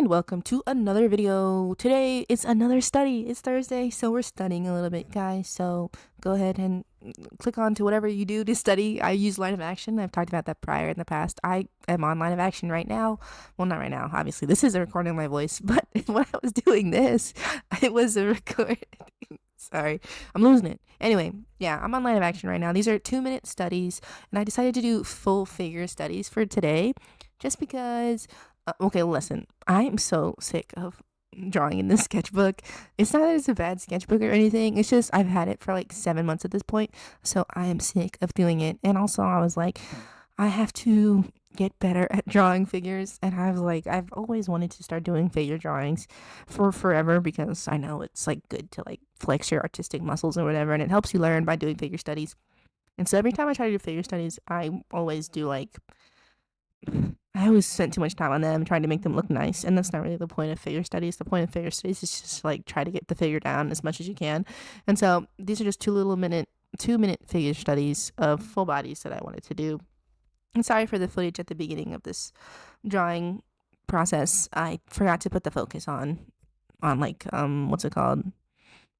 and welcome to another video. Today it's another study. It's Thursday, so we're studying a little bit, guys. So go ahead and click on to whatever you do to study. I use line of action. I've talked about that prior in the past. I am on line of action right now. Well, not right now, obviously. This is a recording of my voice, but when I was doing this, it was a recording. Sorry, I'm losing it. Anyway, yeah, I'm on line of action right now. These are 2-minute studies, and I decided to do full figure studies for today just because okay, listen, I'm so sick of drawing in this sketchbook. It's not that it's a bad sketchbook or anything. It's just I've had it for like 7 months at this point. So I am sick of doing it. And also I was like, I have to get better at drawing figures. And I was like, I've always wanted to start doing figure drawings for forever because I know it's like good to like flex your artistic muscles or whatever. And it helps you learn by doing figure studies. And so every time I try to do figure studies, I always do like I always spent too much time on them trying to make them look nice, and that's not really the point of figure studies. The point of figure studies is just like try to get the figure down as much as you can. And so these are just 2-minute figure studies of full bodies that I wanted to do. And sorry for the footage at the beginning of this drawing process. I forgot to put the focus on like what's it called?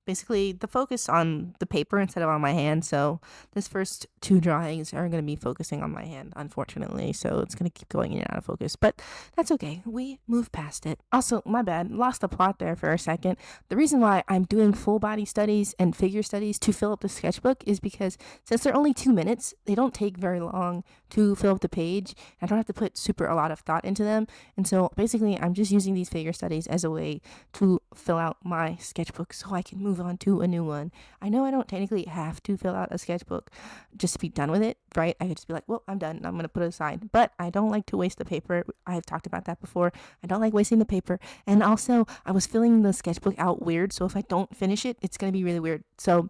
Basically the focus on the paper instead of on my hand. So this first two drawings are going to be focusing on my hand, unfortunately. So it's going to keep going in and out of focus, but that's okay. We move past it. Also, my bad, lost the plot there for a second. The reason why I'm doing full body studies and figure studies to fill up the sketchbook is because since they're only 2 minutes, they don't take very long to fill up the page. I don't have to put a lot of thought into them. And so basically I'm just using these figure studies as a way to fill out my sketchbook so I can move on to a new one. I know I don't technically have to fill out a sketchbook just to be done with it, right? I could just be like, well, I'm done. I'm going to put it aside. But I don't like to waste the paper. I've talked about that before. I don't like wasting the paper. And also, I was filling the sketchbook out weird. So if I don't finish it, it's going to be really weird. So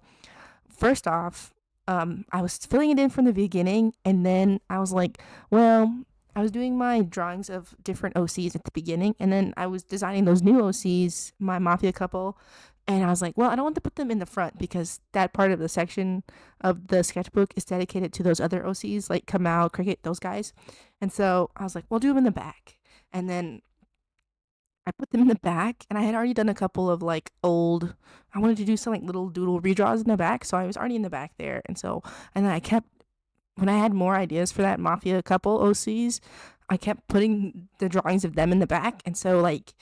first off, I was filling it in from the beginning. And then I was like, well, I was doing my drawings of different OCs at the beginning, and then I was designing those new OCs, my mafia couple, and I was like, well, I don't want to put them in the front because that part of the section of the sketchbook is dedicated to those other OCs, like Kamau, Cricket, those guys. And so I was like, well, do them in the back. And then I put them in the back, and I had already done a couple of like I wanted to do some like little doodle redraws in the back, so I was already in the back there. And then I kept when I had more ideas for that mafia couple OCs, I kept putting the drawings of them in the back. And so like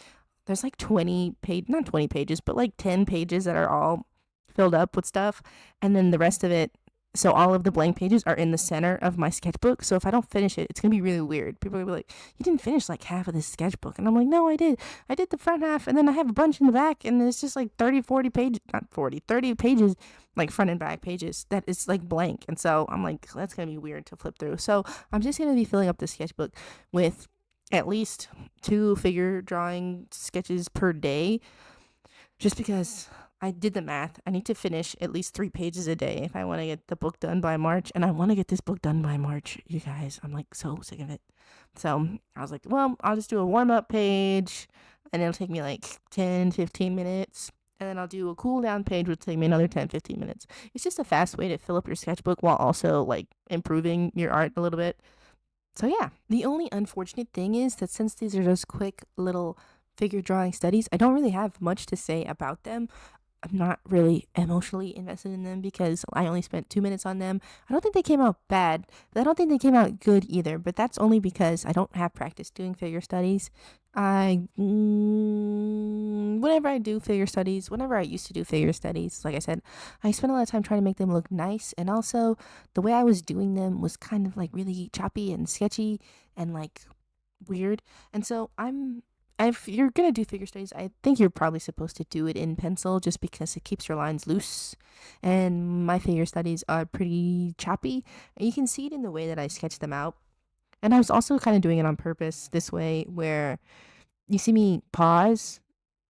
there's like not 20 pages, but like 10 pages that are all filled up with stuff. And then the rest of it, so all of the blank pages are in the center of my sketchbook. So if I don't finish it, it's going to be really weird. People are going to be like, you didn't finish like half of this sketchbook. And I'm like, no, I did. I did the front half, and then I have a bunch in the back, and it's just like 30, 40 pages, not 40, 30 pages, like front and back pages that is like blank. And so I'm like, that's going to be weird to flip through. So I'm just going to be filling up the sketchbook with at least 2 figure drawing sketches per day, just because I did the math. I need to finish at least 3 pages a day if I want to get the book done by March. And I want to get this book done by March, you guys. I'm like so sick of it. So I was like, well, I'll just do a warm up page, and it'll take me like 10, 15 minutes. And then I'll do a cool down page, which will take me another 10, 15 minutes. It's just a fast way to fill up your sketchbook while also like improving your art a little bit. So yeah, the only unfortunate thing is that since these are just quick little figure drawing studies, I don't really have much to say about them. I'm not really emotionally invested in them because I only spent 2 minutes on them. I don't think they came out bad, but I don't think they came out good either. But that's only because I don't have practice doing figure studies. Whenever I do figure studies, whenever I used to do figure studies, like I said, I spent a lot of time trying to make them look nice. And also, the way I was doing them was kind of like really choppy and sketchy and like weird. And so if you're gonna do figure studies, I think you're probably supposed to do it in pencil just because it keeps your lines loose. And my figure studies are pretty choppy. And you can see it in the way that I sketch them out. And I was also kind of doing it on purpose this way, where you see me pause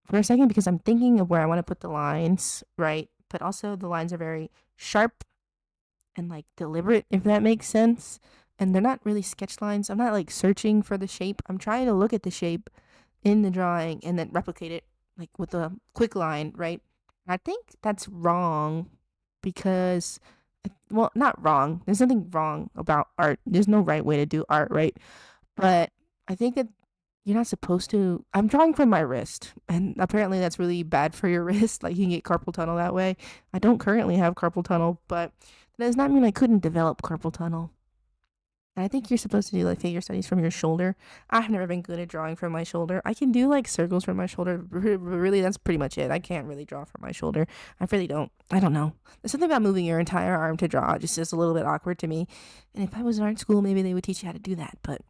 for a second because I'm thinking of where I want to put the lines, right? But also the lines are very sharp and like deliberate, if that makes sense. And they're not really sketch lines. I'm not like searching for the shape. I'm trying to look at the shape in the drawing and then replicate it like with a quick line, right? I think that's wrong because, well, not wrong. There's nothing wrong about art. There's no right way to do art, right? But I think that You're not supposed to. I'm drawing from my wrist, and apparently that's really bad for your wrist. Like, you can get carpal tunnel that way. I don't currently have carpal tunnel, but that does not mean I couldn't develop carpal tunnel. And I think you're supposed to do like figure studies from your shoulder. I've never been good at drawing from my shoulder. I can do like circles from my shoulder, but really that's pretty much it. I can't really draw from my shoulder. I really don't. I don't know. There's something about moving your entire arm to draw. It just is a little bit awkward to me. And if I was in art school, maybe they would teach you how to do that. But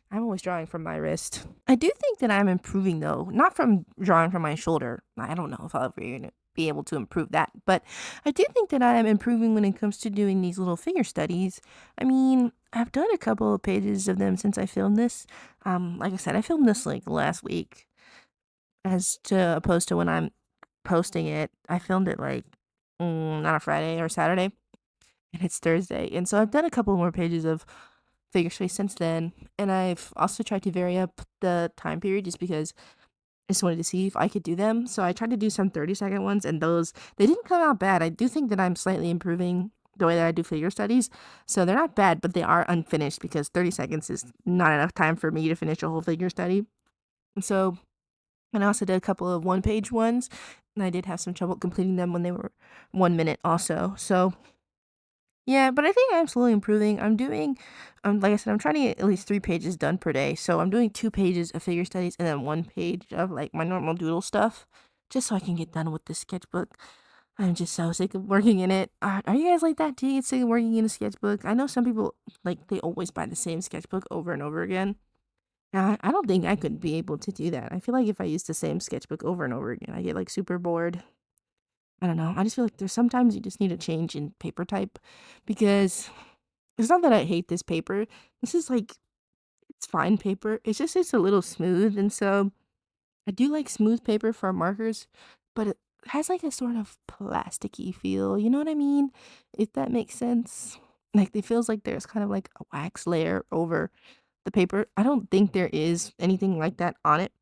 I'm always drawing from my wrist. I do think that I'm improving though, not from drawing from my shoulder. I don't know if I'll ever be able to improve that, but I do think that I am improving when it comes to doing these little figure studies. I mean, I've done a couple of pages of them since I filmed this. Like I said, I filmed this like last week, as to opposed to when I'm posting it. I filmed it like on a Friday or Saturday, and it's Thursday, and so I've done a couple more pages of figure space since then, and I've also tried to vary up the time period just because I just wanted to see if I could do them. So I tried to do some 30-second ones, and those they didn't come out bad. I do think that I'm slightly improving the way that I do figure studies. So they're not bad, but they are unfinished because 30 seconds is not enough time for me to finish a whole figure study. And so, and I also did a couple of one-page ones, and I did have some trouble completing them when they were 1 minute also. So yeah, but I think I'm slowly improving. I'm doing, like I said, I'm trying to get at least 3 pages done per day. So I'm doing 2 pages of figure studies and then 1 page of like my normal doodle stuff, just so I can get done with this sketchbook. I'm just so sick of working in it. Are you guys like that? Do you get sick of working in a sketchbook? I know some people like they always buy the same sketchbook over and over again. Now, I don't think I could be able to do that. I feel like if I use the same sketchbook over and over again, I get like super bored. I don't know. I just feel like there's sometimes you just need a change in paper type because it's not that I hate this paper. This is like it's fine paper. It's just it's a little smooth, and so I do like smooth paper for markers, but it has like a sort of plasticky feel. You know what I mean? If that makes sense. Like it feels like there's kind of like a wax layer over the paper. I don't think there is anything like that on it,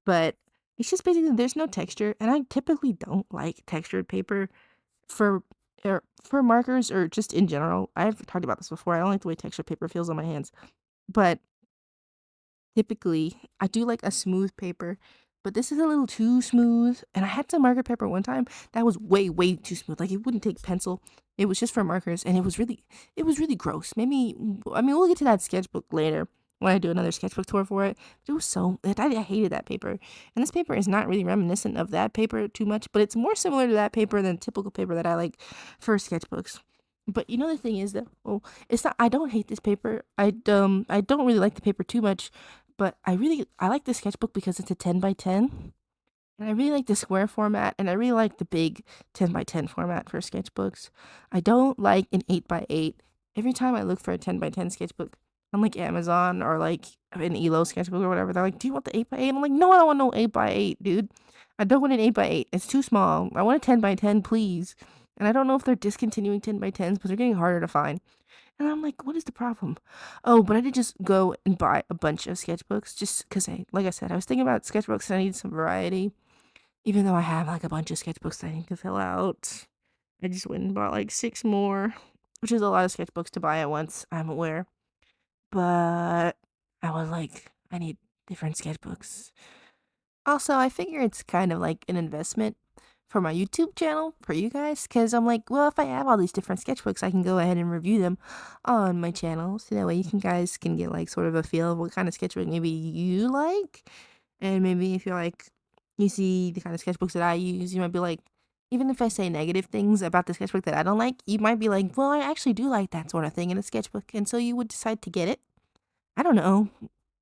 but it's just basically there's no texture, and I typically don't like textured paper for for markers or just in general. I've talked about this before. I don't like the way textured paper feels on my hands. But typically, I do like a smooth paper, but this is a little too smooth. And I had some marker paper one time that was way, way too smooth. Like it wouldn't take pencil. It was just for markers, and it was really gross. Maybe I mean we'll get to that sketchbook later when I do another sketchbook tour for it. But it was so I hated that paper, and this paper is not really reminiscent of that paper too much, but it's more similar to that paper than typical paper that I like for sketchbooks. But you know the thing is that it's not. I don't hate this paper. I don't really like the paper too much, but I like the sketchbook because it's a 10 by 10, and I really like the square format, and I really like the big 10 by 10 format for sketchbooks. I don't like an 8 by 8. Every time I look for a 10 by 10 sketchbook on like Amazon or like an Elo sketchbook or whatever, they're like, "Do you want the 8 by 8?" I'm like, "No, I don't want no 8 by 8, dude. I don't want an 8 by 8. It's too small. I want a 10 by 10, please." And I don't know if they're discontinuing 10 by 10s, but they're getting harder to find. And I'm like, what is the problem? Oh, but I did just go and buy a bunch of sketchbooks just because like I said, I was thinking about sketchbooks and I need some variety. Even though I have like a bunch of sketchbooks that I need to fill out. I just went and bought like 6 more, which is a lot of sketchbooks to buy at once, I'm aware. But I was like, I need different sketchbooks. Also, I figure it's kind of like an investment for my YouTube channel for you guys because I'm like, well, if I have all these different sketchbooks, I can go ahead and review them on my channel. So that way you guys can get like sort of a feel of what kind of sketchbook maybe you like. And maybe if you're like, you see the kind of sketchbooks that I use, you might be like, even if I say negative things about the sketchbook that I don't like, you might be like, well, I actually do like that sort of thing in a sketchbook. And so you would decide to get it. I don't know.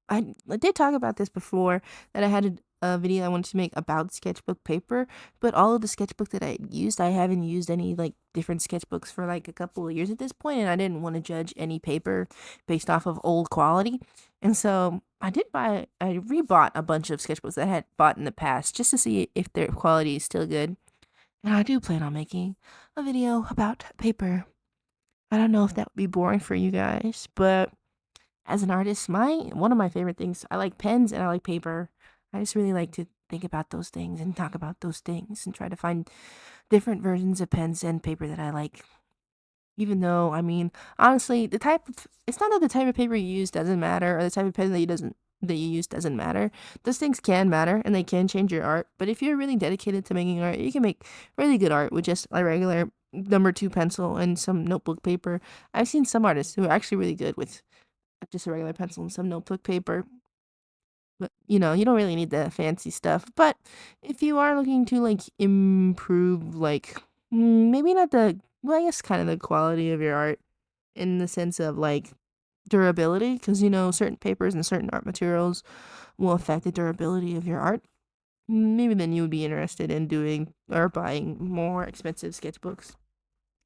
I did talk about this before that I had a video I wanted to make about sketchbook paper, but all of the sketchbook that I used, I haven't used any like different sketchbooks for like a couple of years at this point, and I didn't want to judge any paper based off of old quality. And so I rebought a bunch of sketchbooks that I had bought in the past just to see if their quality is still good. And I do plan on making a video about paper. I don't know if that would be boring for you guys, but as an artist, my one of my favorite things, I like pens and I like paper. I just really like to think about those things and talk about those things and try to find different versions of pens and paper that I like. Even though, I mean, honestly, it's not that the type of paper you use doesn't matter or the type of pen that you doesn't that you use doesn't matter. Those things can matter and they can change your art, but if you're really dedicated to making art, you can make really good art with just a regular number 2 pencil and some notebook paper. I've seen some artists who are actually really good with just a regular pencil and some notebook paper. But, you know, you don't really need the fancy stuff. But if you are looking to like improve like maybe not the well, I guess kind of the quality of your art in the sense of like durability, because you know certain papers and certain art materials will affect the durability of your art. Maybe then you would be interested in doing or buying more expensive sketchbooks.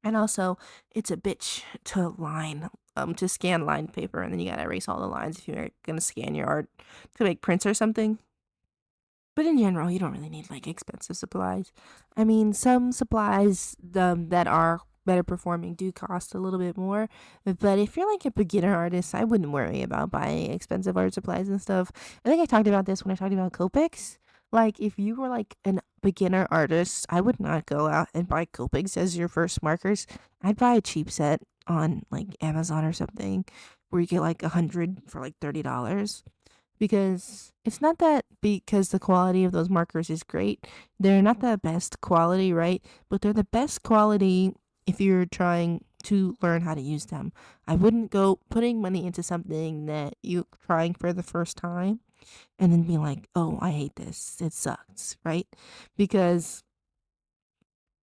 And also, it's a bitch to scan lined paper, and then you gotta erase all the lines if you're gonna scan your art to make prints or something. But in general, you don't really need like expensive supplies. I mean, some supplies that are better performing do cost a little bit more. But if you're like a beginner artist, I wouldn't worry about buying expensive art supplies and stuff. I think I talked about this when I talked about Copics. Like, if you were like a beginner artist, I would not go out and buy Copics as your first markers. I'd buy a cheap set on like Amazon or something where you get like 100 for like $30, because it's not that because the quality of those markers is great. They're not the best quality, right? But they're the best quality if you're trying to learn how to use them. I wouldn't go putting money into something that you're trying for the first time and then be like, oh, I hate this. It sucks, right? Because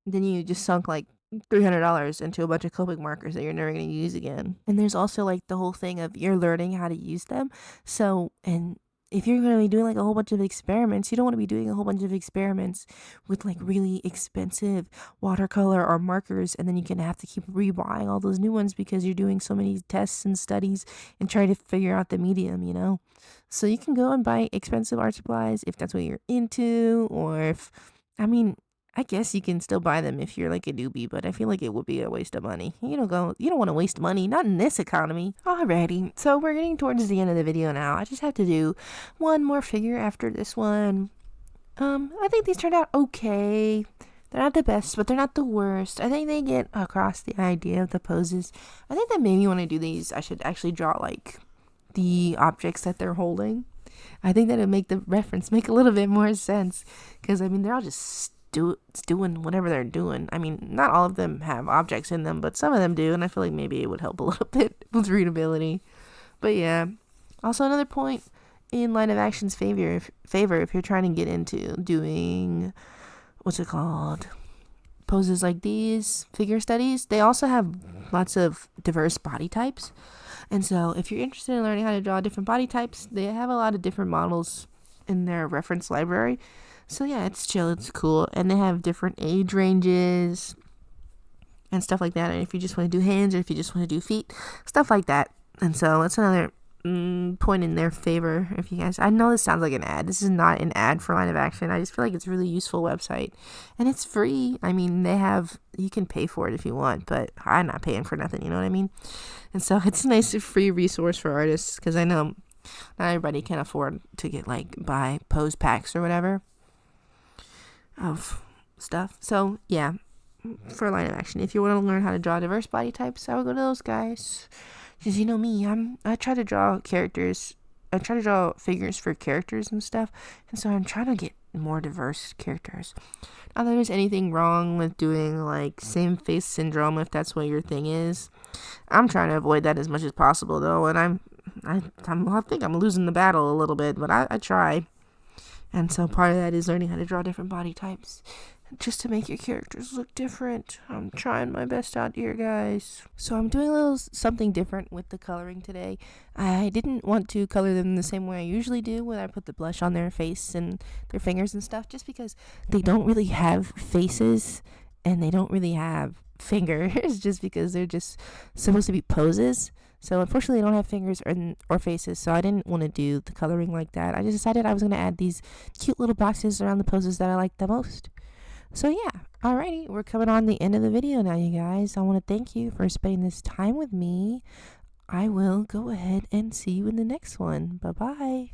then you just sunk like $300 into a bunch of Copic markers that you're never going to use again. And there's also like the whole thing of you're learning how to use them. So, and if you're going to be doing like a whole bunch of experiments, you don't want to be doing a whole bunch of experiments with like really expensive watercolor or markers, and then you're going to have to keep rebuying all those new ones because you're doing so many tests and studies and trying to figure out the medium, you know? So you can go and buy expensive art supplies if that's what you're into, or if, I mean, I guess you can still buy them if you're like a newbie, but I feel like it would be a waste of money. You don't want to waste money, not in this economy. Alrighty, so we're getting towards the end of the video now. I just have to do one more figure after this one. I think these turned out okay. They're not the best, but they're not the worst. I think they get across the idea of the poses. I think that maybe when I do these, I should actually draw like the objects that they're holding. I think that it'd make the reference make a little bit more sense, because I mean they're all just doing whatever they're doing. I mean, not all of them have objects in them, but some of them do, and I feel like maybe it would help a little bit with readability. But yeah, also another point in line of action's favor if you're trying to get into doing what's it called, poses like these, figure studies, they also have lots of diverse body types. And so if you're interested in learning how to draw different body types, they have a lot of different models in their reference library. So yeah, it's chill, it's cool, and they have different age ranges and stuff like that. And if you just want to do hands, or if you just want to do feet, stuff like that. And so that's another point in their favor. If you guys, I know this sounds like an ad. This is not an ad for Line of Action. I just feel like it's a really useful website, and it's free. I mean, you can pay for it if you want, but I'm not paying for nothing. You know what I mean? And so it's a nice free resource for artists, because I know not everybody can afford to get buy pose packs or whatever of stuff. So yeah, for Line of Action, if you want to learn how to draw diverse body types, I would go to those guys. Because you know me, I try to draw characters. I try to draw figures for characters and stuff, and so I'm trying to get more diverse characters. Not that there's anything wrong with doing like same face syndrome if that's what your thing is. I'm trying to avoid that as much as possible though, and I think I'm losing the battle a little bit, but I try. And so part of that is learning how to draw different body types, just to make your characters look different. I'm trying my best out here, guys. So I'm doing a little something different with the coloring today. I didn't want to color them the same way I usually do when I put the blush on their face and their fingers and stuff, just because they don't really have faces and they don't really have fingers, just because they're just supposed to be poses. So unfortunately, I don't have fingers or faces, so I didn't want to do the coloring like that. I just decided I was going to add these cute little boxes around the poses that I like the most. So yeah, alrighty, we're coming on the end of the video now, you guys. I want to thank you for spending this time with me. I will go ahead and see you in the next one. Bye-bye.